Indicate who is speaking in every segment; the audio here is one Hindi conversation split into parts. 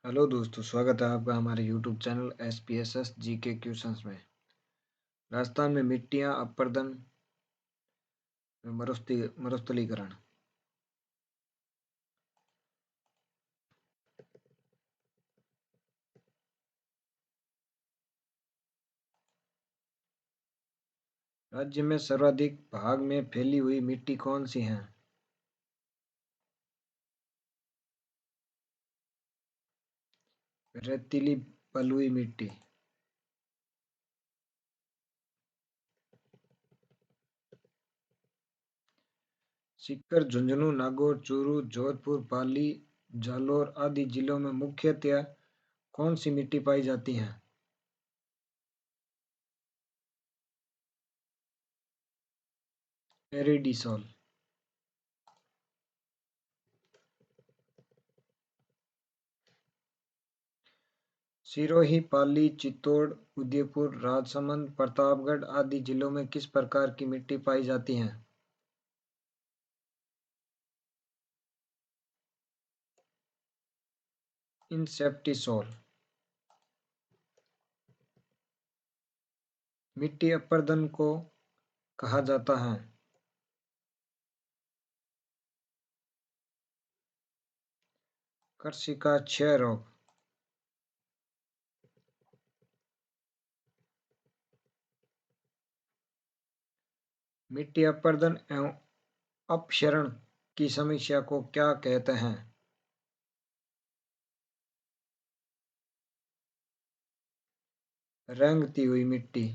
Speaker 1: हेलो दोस्तों, स्वागत है आपका हमारे YouTube channel SPSS GK questions में। राजस्थान में मिट्टियां अपरदन मरुस्थलीकरण। राज्य में सर्वाधिक भाग में फैली हुई मिट्टी कौन सी है? रेतीली बलुई मिट्टी। सीकर, झुंझुनू, नागौर, चूरू, जोधपुर, पाली, जालौर आदि जिलों में मुख्यतया कौन सी मिट्टी पाई जाती है? एरिडिसोल। सिरोही, पाली, चित्तौड़, उदयपुर, राजसमंद, प्रतापगढ़ आदि जिलों में किस प्रकार की मिट्टी पाई जाती है? इंसेप्टिसोल। मिट्टी अपरदन को कहा जाता है? कृषि का क्षय रोग। मिट्टी अपरदन एवं अपक्षरण की समस्या को क्या कहते हैं? रेंगती हुई मिट्टी।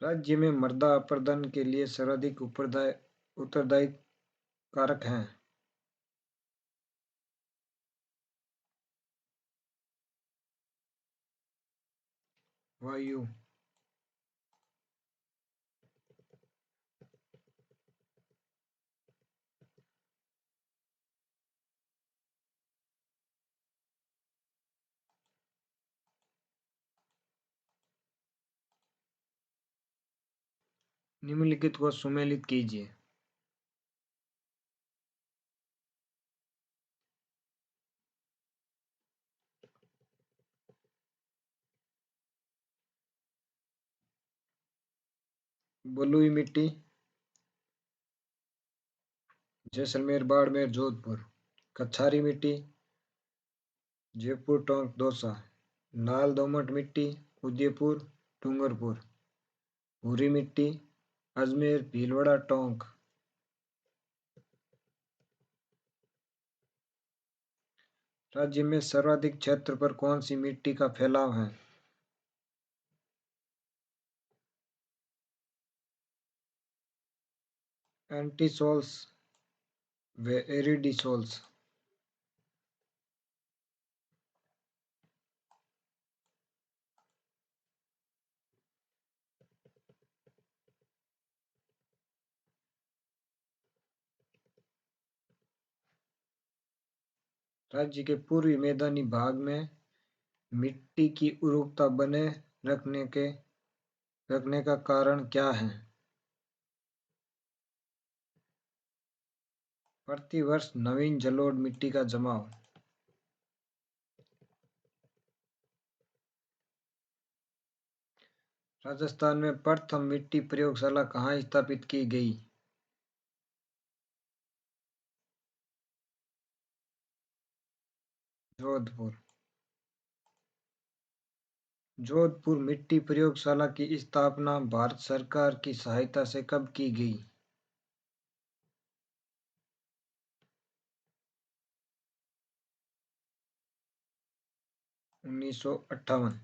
Speaker 1: राज्य में मृदा अपरदन के लिए सर्वाधिक उत्तरदायी कारक हैं? वायु। निम्नलिखित को सुमेलित कीजिए। बलुई मिट्टी, जैसलमेर, बाड़मेर, जोधपुर। कछारी मिट्टी, जयपुर, टोंक, दौसा। लाल दोमट मिट्टी, उदयपुर, डूंगरपुर। भूरी मिट्टी, अजमेर, भीलवाड़ा, टोंक। राज्य में सर्वाधिक क्षेत्र पर कौन सी मिट्टी का फैलाव है? एंटीसोल्स व एरिडिसोल्स। राज्य के पूर्वी मैदानी भाग में मिट्टी की उर्वरता बने रखने का कारण क्या है? प्रतिवर्ष नवीन जलोढ़ मिट्टी का जमाव। राजस्थान में प्रथम मिट्टी प्रयोगशाला कहाँ स्थापित की गई? जोधपुर। जोधपुर मिट्टी प्रयोगशाला की स्थापना भारत सरकार की सहायता से कब की गई? 1958।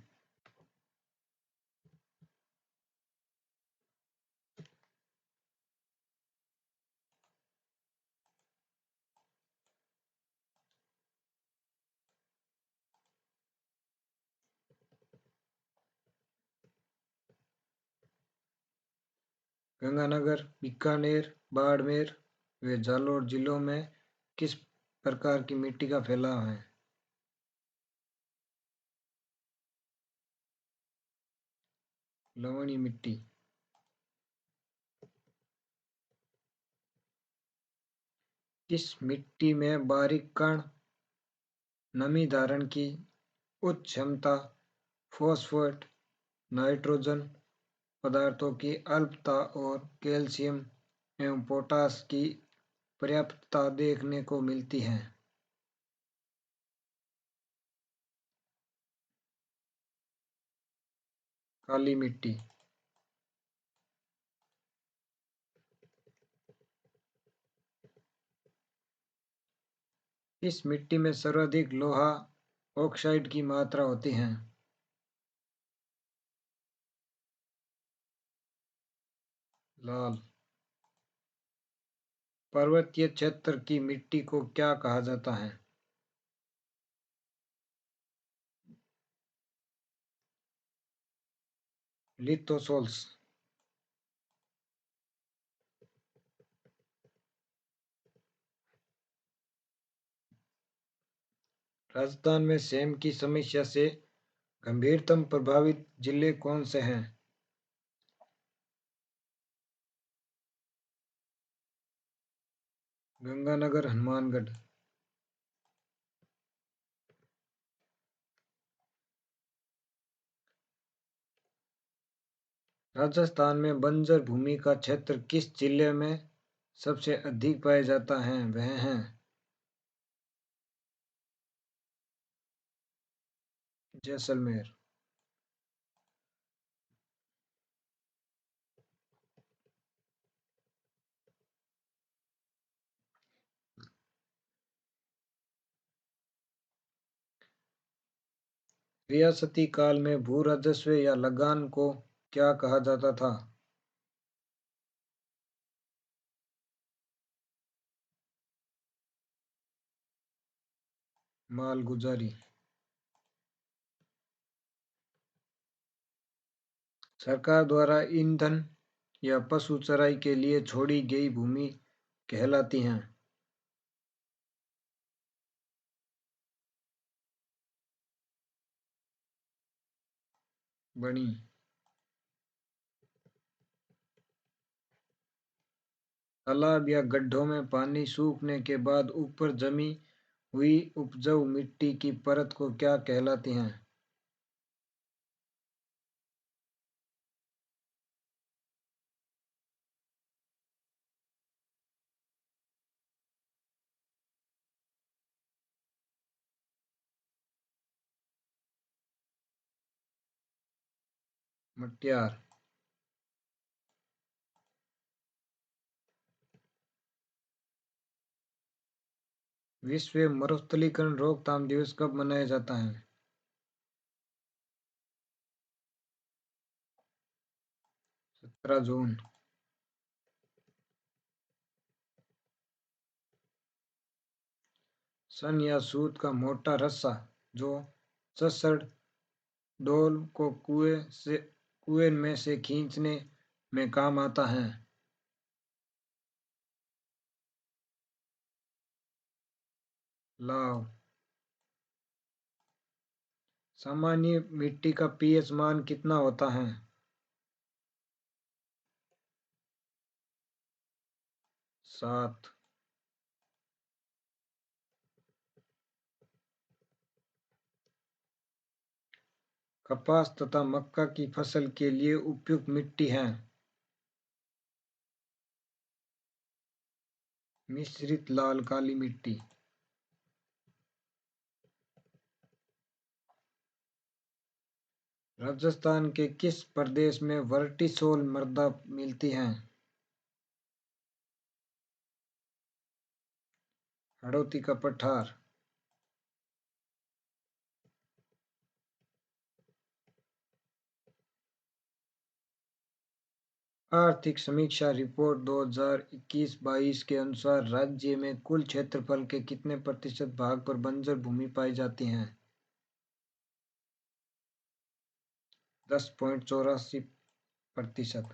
Speaker 1: गंगानगर, बीकानेर, बाड़मेर व जालौर जिलों में किस प्रकार की मिट्टी का फैलाव है? लवणीय मिट्टी। किस मिट्टी में बारीक कण नमी धारण की उच्च क्षमता, फॉस्फेट, नाइट्रोजन पदार्थों की अल्पता और कैल्शियम एवं पोटास की पर्याप्तता देखने को मिलती है? काली मिट्टी। इस मिट्टी में सर्वाधिक लोहा ऑक्साइड की मात्रा होती है? लाल। पर्वतीय क्षेत्र की मिट्टी को क्या कहा जाता है? लिथोसोल्स। राजस्थान में सेम की समस्या से गंभीरतम प्रभावित जिले कौन से हैं? गंगानगर, हनुमानगढ़। राजस्थान में बंजर भूमि का क्षेत्र किस जिले में सबसे अधिक पाया जाता है? वह है जैसलमेर। रियासती काल में भू राजस्व या लगान को क्या कहा जाता था? मालगुजारी। सरकार द्वारा ईंधन या पशु चराई के लिए छोड़ी गई भूमि कहलाती है? बनी। तालाब या गड्ढों में पानी सूखने के बाद ऊपर जमी हुई उपजाऊ मिट्टी की परत को क्या कहलाती है? मटियार। विश्व मरुस्थलीकरण रोकथाम दिवस कब मनाया जाता है? 17 जून। सन या सूत का मोटा रस्सा जो चसड़ डोल को कुएं में से खींचने में काम आता है? लाव। सामान्य मिट्टी का पीएच मान कितना होता है? 7। कपास तथा मक्का की फसल के लिए उपयुक्त मिट्टी है? मिश्रित लाल काली मिट्टी। राजस्थान के किस प्रदेश में वर्टिसोल मृदा मिलती है? हड़ौती का पठार। आर्थिक समीक्षा रिपोर्ट 2021-22 के अनुसार राज्य में कुल क्षेत्रफल के कितने प्रतिशत भाग पर बंजर भूमि पाई जाती है? 10.84%।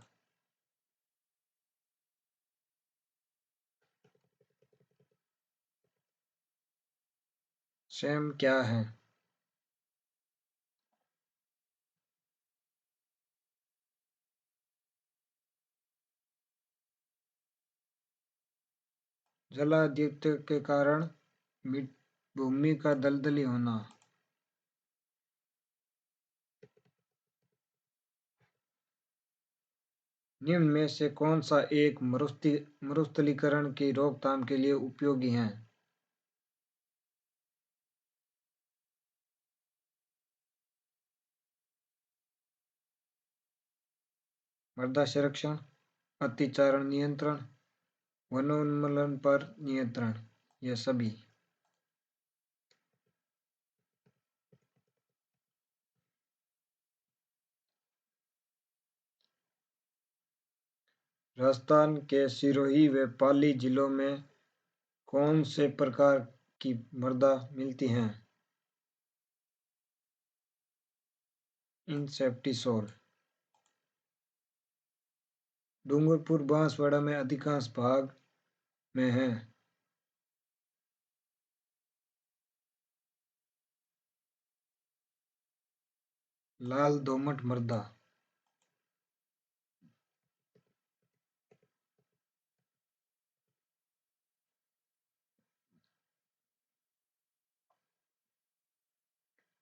Speaker 1: सेम क्या है? जलादित्य के कारण भूमि का दलदली होना। निम्न में से कौन सा एक मरुस्थलीकरण की रोकथाम के लिए उपयोगी है? मृदा संरक्षण, अतिचारण नियंत्रण, वनोन्मूलन पर नियंत्रण, ये सभी। राजस्थान के सिरोही व पाली जिलों में कौन से प्रकार की मृदा मिलती है? इंसेप्टिसोल। डूंगरपुर बांसवाड़ा में अधिकांश भाग में है। लाल दोमट मृदा।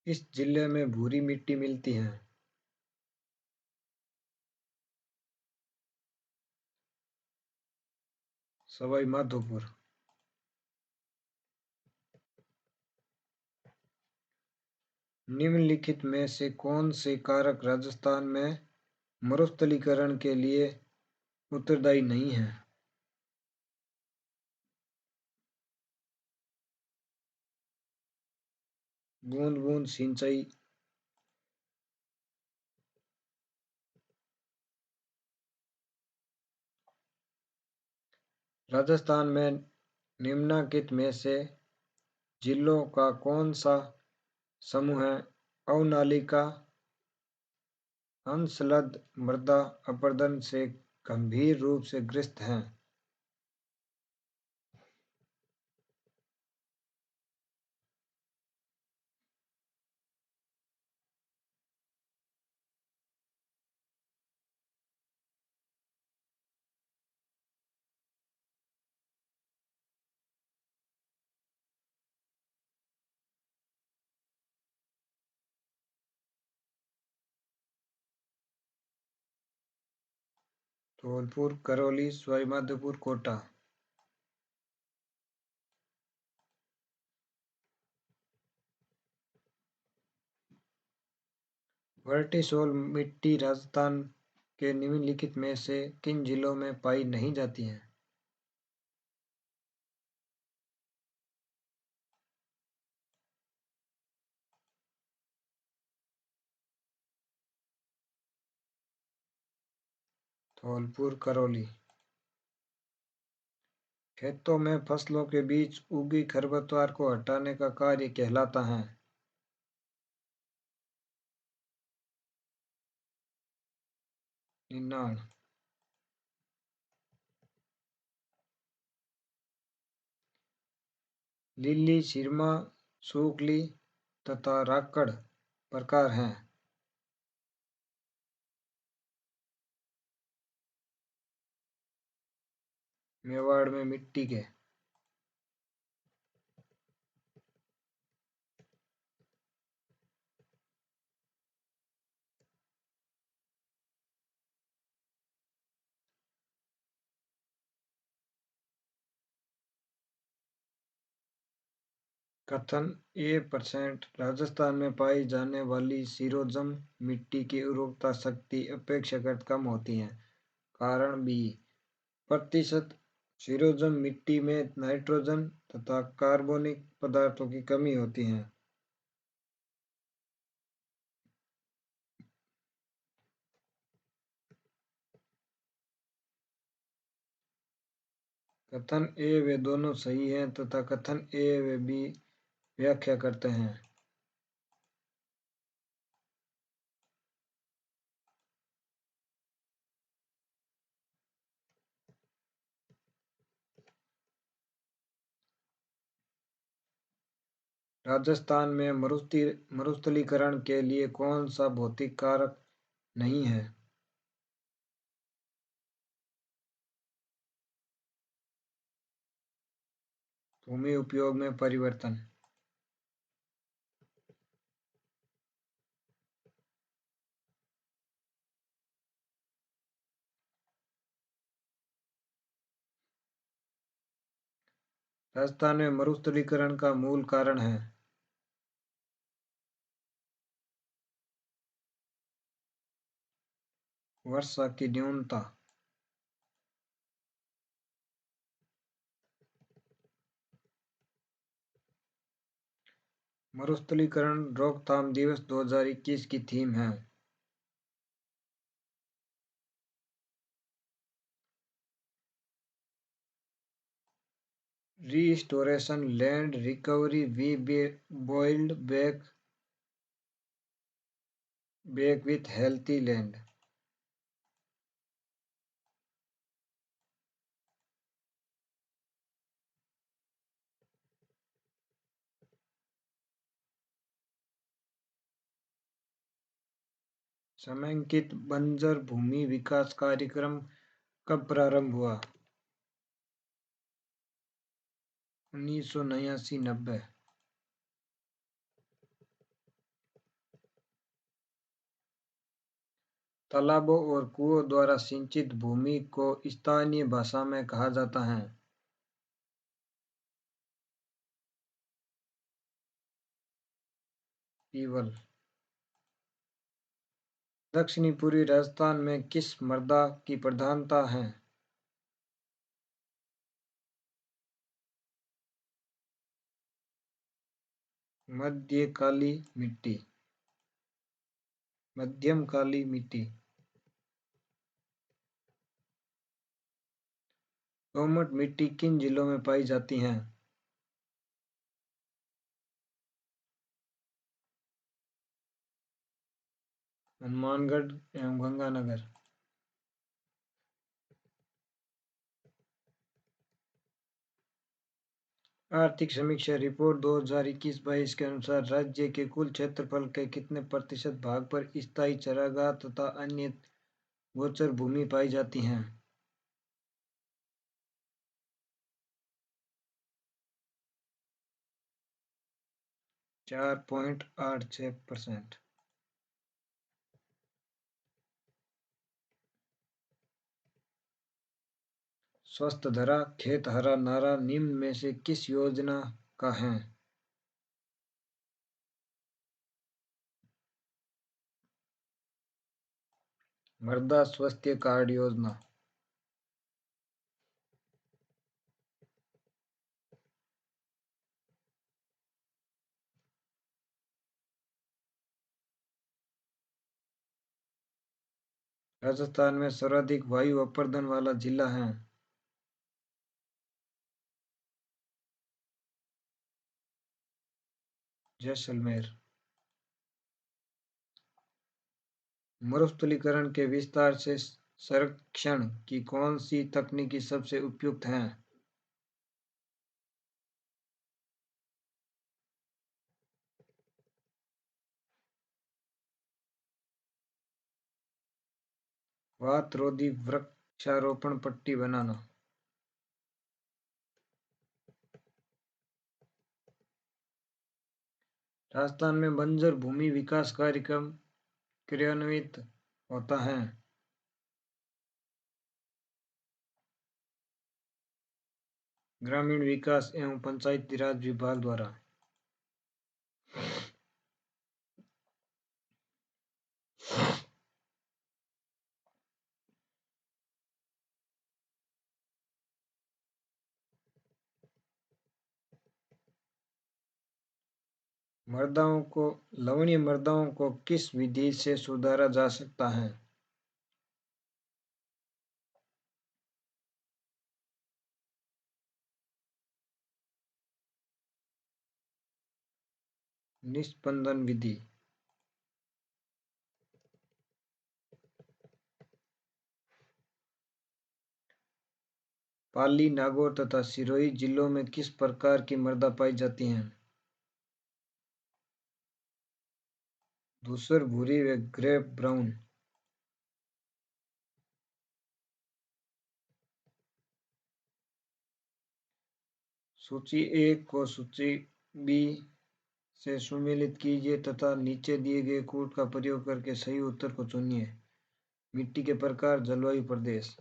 Speaker 1: इस जिले में भूरी मिट्टी मिलती है। सवाई माधोपुर। निम्नलिखित में से कौन से कारक राजस्थान में मरुस्थलीकरण के लिए उत्तरदायी नहीं है? बूंद बूंद सिंचाई। राजस्थान में निम्नलिखित में से जिलों का कौन सा समूह अवनालिका अंशलद मृदा अपरदन से गंभीर रूप से ग्रस्त हैं? धौलपुर, करौली, सवाईमाधोपुर, कोटा। वर्टिसोल मिट्टी राजस्थान के निम्नलिखित में से किन जिलों में पाई नहीं जाती है? धौलपुर, करौली। खेतों में फसलों के बीच उगी खरपतवार को हटाने का कार्य कहलाता है? निन्नाण। लिली, सिरमा, सूखली तथा राकड़ प्रकार हैं। मेवाड़ में मिट्टी के। कथन A% राजस्थान में पाई जाने वाली सीरोजम मिट्टी की उर्वरता शक्ति अपेक्षाकृत कम होती है। कारण B प्रतिशत सीरोजम मिट्टी में नाइट्रोजन तथा कार्बनिक पदार्थों की कमी होती है। कथन ए वे दोनों सही हैं तथा कथन ए व बी व्याख्या करते हैं। राजस्थान में मरुस्थलीकरण के लिए कौन सा भौतिक कारक नहीं है? भूमि उपयोग में परिवर्तन। राजस्थान में मरुस्थलीकरण का मूल कारण है। वर्षा की न्यूनता। मरुस्थलीकरण रोकथाम दिवस 2021 की थीम है। Restoration land recovery we build back with healthy land. समेकित बंजर भूमि विकास कार्यक्रम कब प्रारंभ हुआ? 1989-90। तालाबों और कुओं द्वारा सिंचित भूमि को स्थानीय भाषा में कहा जाता है। पीवल। दक्षिणी पूर्वी राजस्थान में किस मृदा की प्रधानता है? मध्य काली मिट्टी। मध्यम काली मिट्टी। दोमट मिट्टी किन जिलों में पाई जाती है? हनुमानगढ़ एवं गंगानगर। आर्थिक समीक्षा रिपोर्ट 2021-22 के अनुसार राज्य के कुल क्षेत्रफल के कितने प्रतिशत भाग पर स्थायी चारागाह तथा अन्य गोचर भूमि पाई जाती है? 4.86%। स्वस्थ धरा खेत हरा नारा निम्न में से किस योजना का है? मृदा स्वास्थ्य कार्ड योजना। राजस्थान में सर्वाधिक वायु अपरदन वाला जिला है? जैसलमेर। मरुस्थलीकरण के विस्तार से संरक्षण की कौन सी तकनीकी सबसे उपयुक्त है? वात रोधी वृक्षारोपण पट्टी बनाना। राजस्थान में बंजर भूमि विकास कार्यक्रम क्रियान्वित होता है? ग्रामीण विकास एवं पंचायती राज विभाग द्वारा। लवणीय मृदाओं को किस विधि से सुधारा जा सकता है? निस्पंदन विधि। पाली नागौर तथा सिरोही जिलों में किस प्रकार की मृदा पाई जाती है? धूसर भूरी व ग्रे ब्राउन। सूची ए को सूची बी से सुमेलित कीजिए तथा नीचे दिए गए कोड का प्रयोग करके सही उत्तर को चुनिए। मिट्टी के प्रकार, जलवायु प्रदेश।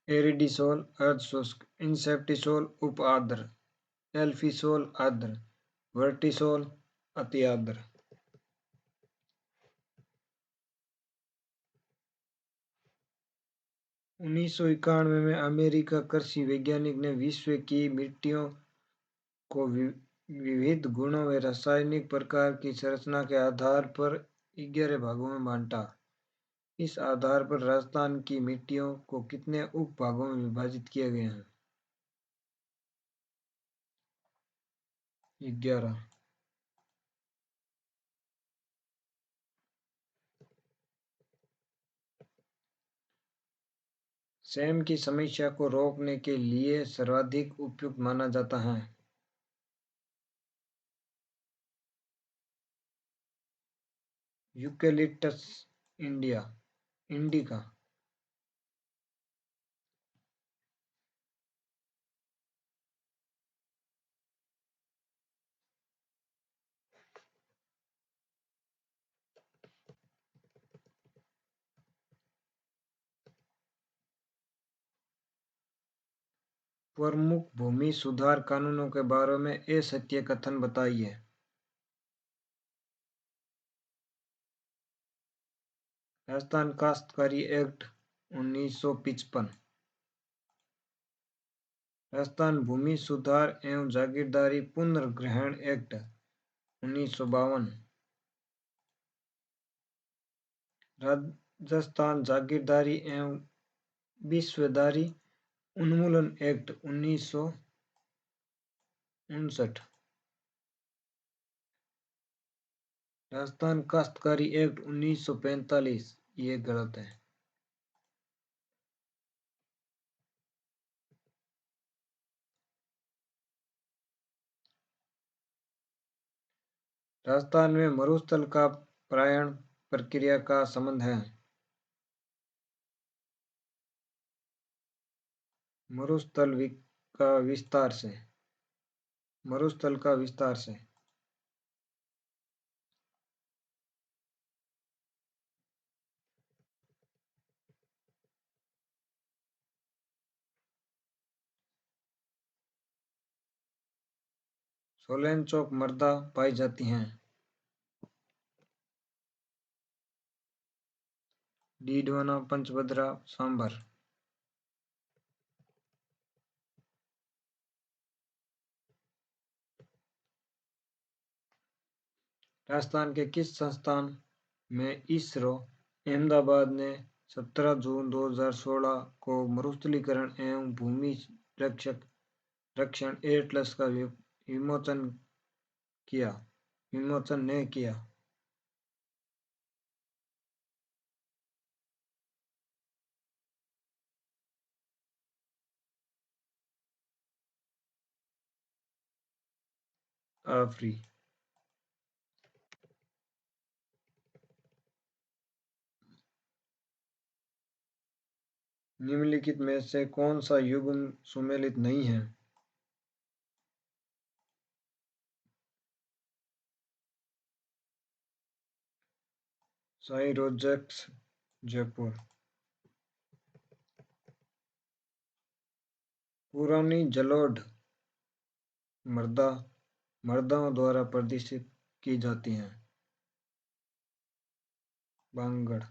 Speaker 1: एरिडिसोल अर्ध शुष्क, इंसेप्टिसोल उप आर्द्र, एल्फिसोल आर्द्र, वर्टिसोल अति आर्द्र। 1991 में अमेरिकी कृषि वैज्ञानिक ने विश्व की मिट्टियों को विविध गुणों व रासायनिक प्रकार की संरचना के आधार पर 11 भागों में बांटा। इस आधार पर राजस्थान की मिट्टियों को कितने उप भागों में विभाजित किया गया है? 11। सेम की समस्या को रोकने के लिए सर्वाधिक उपयुक्त माना जाता है। Eucalyptus indica. प्रमुख भूमि सुधार कानूनों के बारे में असत्य कथन बताइए। राजस्थान काश्तकारी एक्ट 1955। राजस्थान भूमि सुधार एवं जागीरदारी पुनर्ग्रहण एक्ट 1952। राजस्थान जागीरदारी एवं विश्वदारी उन्मूलन एक्ट 1959। राजस्थान काश्तकारी एक्ट 1945। ये गलत है। राजस्थान में मरुस्थल का प्रायण प्रक्रिया का संबंध है। मरुस्थल का विस्तार से। मरुस्थल का विस्तार से। सोलैन चौक मृदा पाई जाती हैं। डीडवाना, पंचभद्रा, सांभर। राजस्थान के किस संस्थान में इसरो अहमदाबाद ने 17 जून 2016 को मरुस्थलीकरण एवं भूमि रक्षण एटलस का विमोचन ने किया? आफरी। निम्नलिखित में से कौन सा युग्म सुमेलित नहीं है? साई रोजेक्स, जयपुर। पुरानी जलोढ़ मृदाओं द्वारा प्रदर्शित की जाती हैं। बांगड़।